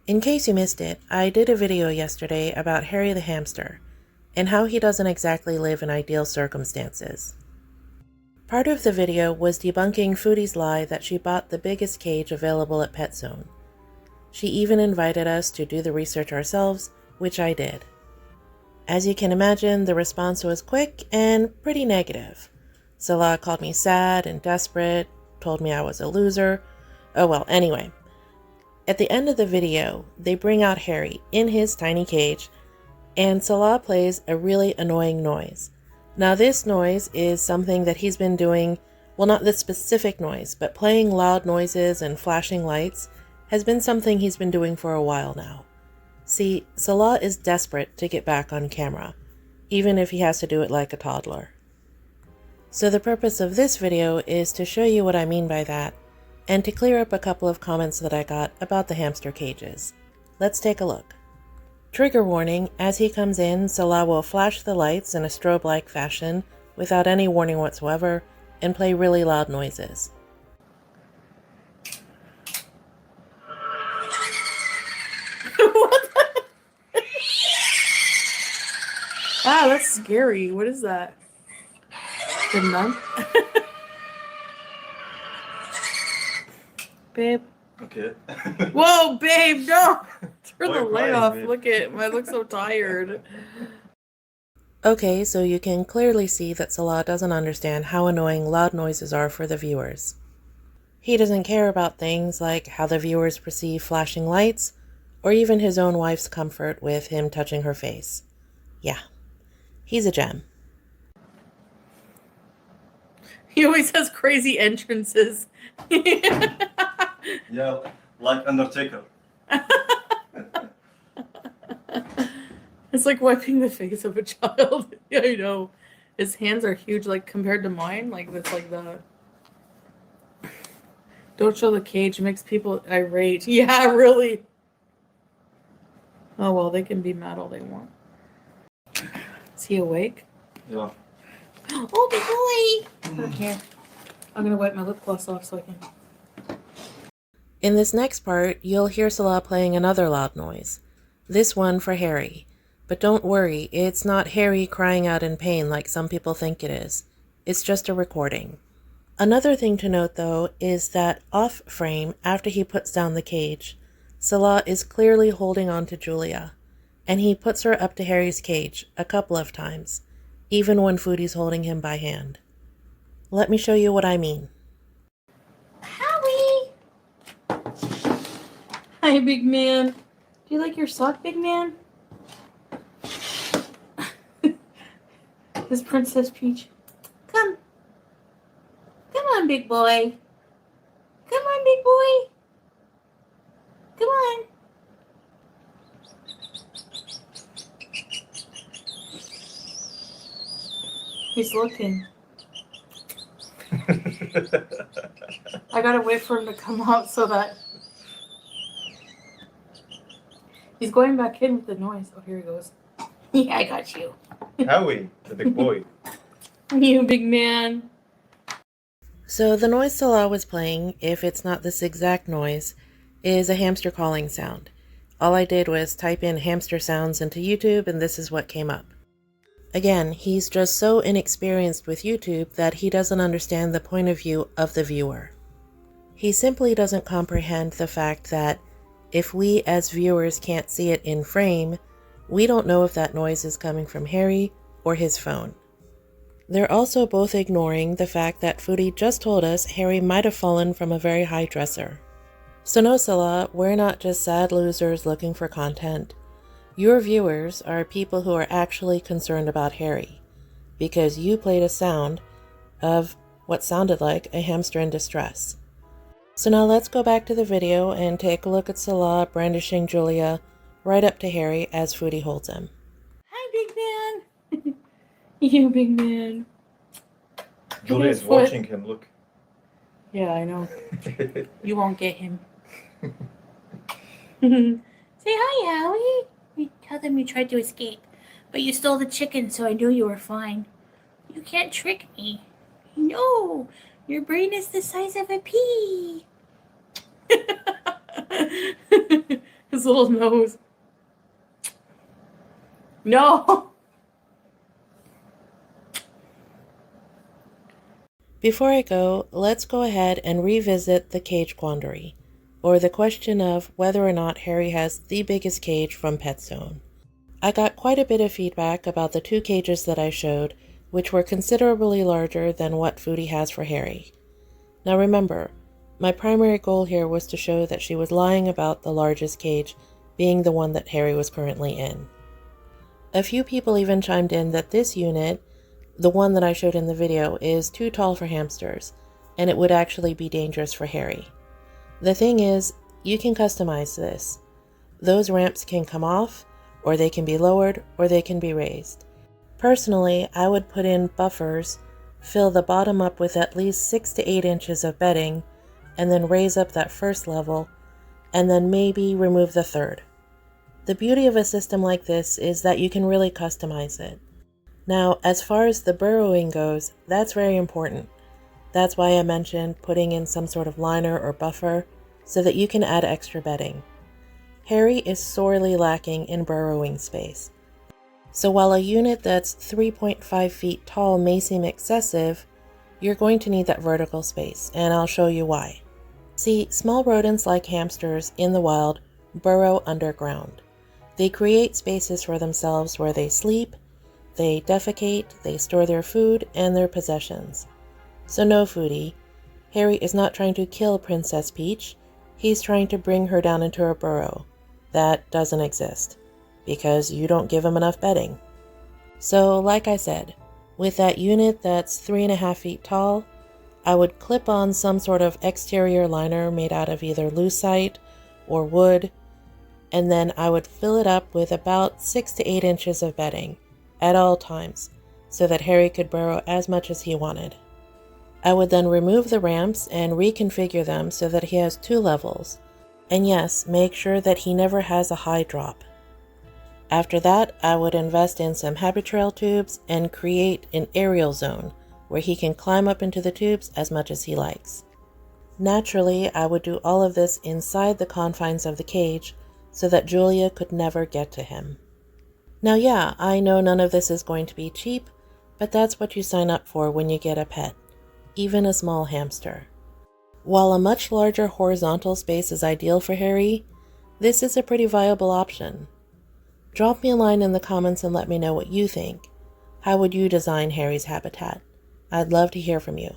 In case you missed it, I did a video yesterday about Harry the hamster and how he doesn't exactly live in ideal circumstances. Part of the video was debunking Foodie's lie that she bought the biggest cage available at PetZone. She even invited us to do the research ourselves, which I did. As you can imagine, the response was quick and pretty negative. Salah called me sad and desperate, told me I was a loser. Oh well, anyway. At the end of the video, they bring out Harry in his tiny cage, and Salah plays a really annoying noise. Now this noise is something that he's been doing, well, not this specific noise, but playing loud noises and flashing lights has been something he's been doing for a while now. See, Salah is desperate to get back on camera, even if he has to do it like a toddler. So the purpose of this video is to show you what I mean by that, and to clear up a couple of comments that I got about the hamster cages. Let's take a look. Trigger warning, as he comes in, Salah will flash the lights in a strobe-like fashion without any warning whatsoever and play really loud noises. What the? Ah, that's scary. What is that? The nun? Babe. Okay. Whoa, babe, no! Turn the Why light crying, off. babe? Look at I look so tired. Okay, so you can clearly see that Salah doesn't understand how annoying loud noises are for the viewers. He doesn't care about things like how the viewers perceive flashing lights, or even his own wife's comfort with him touching her face. Yeah, he's a gem. He always has crazy entrances. Yeah, like Undertaker. It's like wiping the face of a child. Yeah, I know. His hands are huge, like compared to mine. Like that's like the. Don't show the cage. It makes people irate. Yeah, really. Oh well, they can be mad all they want. Is he awake? Yeah. Oh, big boy! Okay. I'm gonna wipe my lip gloss off so I can. In this next part, you'll hear Salah playing another loud noise. This one for Harry. But don't worry, it's not Harry crying out in pain like some people think it is. It's just a recording. Another thing to note though is that off frame, after he puts down the cage, Salah is clearly holding on to Julia, and he puts her up to Harry's cage a couple of times, even when Foodie's holding him by hand. Let me show you what I mean. Howie! Hi, big man. Do you like your sock, big man? This Princess Peach. Come. Come on, big boy. Come on, big boy. Come on. He's looking. I gotta wait for him to come out so that he's going back in with the noise. Oh, here he goes. Yeah, I got you. Howie, the big boy. You big man. So the noise Salah was playing, if it's not this exact noise, is a hamster calling sound. All I did was type in hamster sounds into YouTube and this is what came up. Again, he's just so inexperienced with YouTube that he doesn't understand the point of view of the viewer. He simply doesn't comprehend the fact that if we as viewers can't see it in frame, we don't know if that noise is coming from Harry or his phone. They're also both ignoring the fact that Foodie just told us Harry might have fallen from a very high dresser. So no, Salah, we're not just sad losers looking for content. Your viewers are people who are actually concerned about Harry, because you played a sound of what sounded like a hamster in distress. So now let's go back to the video and take a look at Salah brandishing Julia right up to Harry as Foodie holds him. Hi, big man. You big man. Julia is watching him, look. Yeah, I know. You won't get him. Say hi, Howie. We tell them you tried to escape, but you stole the chicken, so I knew you were fine. You can't trick me. No, your brain is the size of a pea. His His little nose. No! Before I go, let's go ahead and revisit the cage quandary, or the question of whether or not Harry has the biggest cage from Pet Zone. I got quite a bit of feedback about the 2 cages that I showed, which were considerably larger than what Foodie has for Harry. Now remember, my primary goal here was to show that she was lying about the largest cage being the one that Harry was currently in. A few people even chimed in that this unit, the one that I showed in the video, is too tall for hamsters, and it would actually be dangerous for Harry. The thing is, you can customize this. Those ramps can come off, or they can be lowered, or they can be raised. Personally, I would put in buffers, fill the bottom up with at least 6 to 8 inches of bedding, and then raise up that first level, and then maybe remove the third. The beauty of a system like this is that you can really customize it. Now, as far as the burrowing goes, that's very important. That's why I mentioned putting in some sort of liner or buffer so that you can add extra bedding. Harry is sorely lacking in burrowing space. So while a unit that's 3.5 feet tall may seem excessive, you're going to need that vertical space, and I'll show you why. See, small rodents like hamsters in the wild burrow underground. They create spaces for themselves where they sleep, they defecate, they store their food and their possessions. So no, Foodie, Harry is not trying to kill Princess Peach, he's trying to bring her down into her burrow. That doesn't exist, because you don't give him enough bedding. So like I said, with that unit that's 3.5 feet tall, I would clip on some sort of exterior liner made out of either lucite or wood, and then I would fill it up with about 6 to 8 inches of bedding at all times, so that Harry could burrow as much as he wanted. I would then remove the ramps and reconfigure them so that he has 2 levels, and yes, make sure that he never has a high drop. After that, I would invest in some Habitrail tubes and create an aerial zone where he can climb up into the tubes as much as he likes. Naturally, I would do all of this inside the confines of the cage so that Julia could never get to him. Now yeah, I know none of this is going to be cheap, but that's what you sign up for when you get a pet, even a small hamster. While a much larger horizontal space is ideal for Harry, this is a pretty viable option. Drop me a line in the comments and let me know what you think. How would you design Harry's habitat? I'd love to hear from you.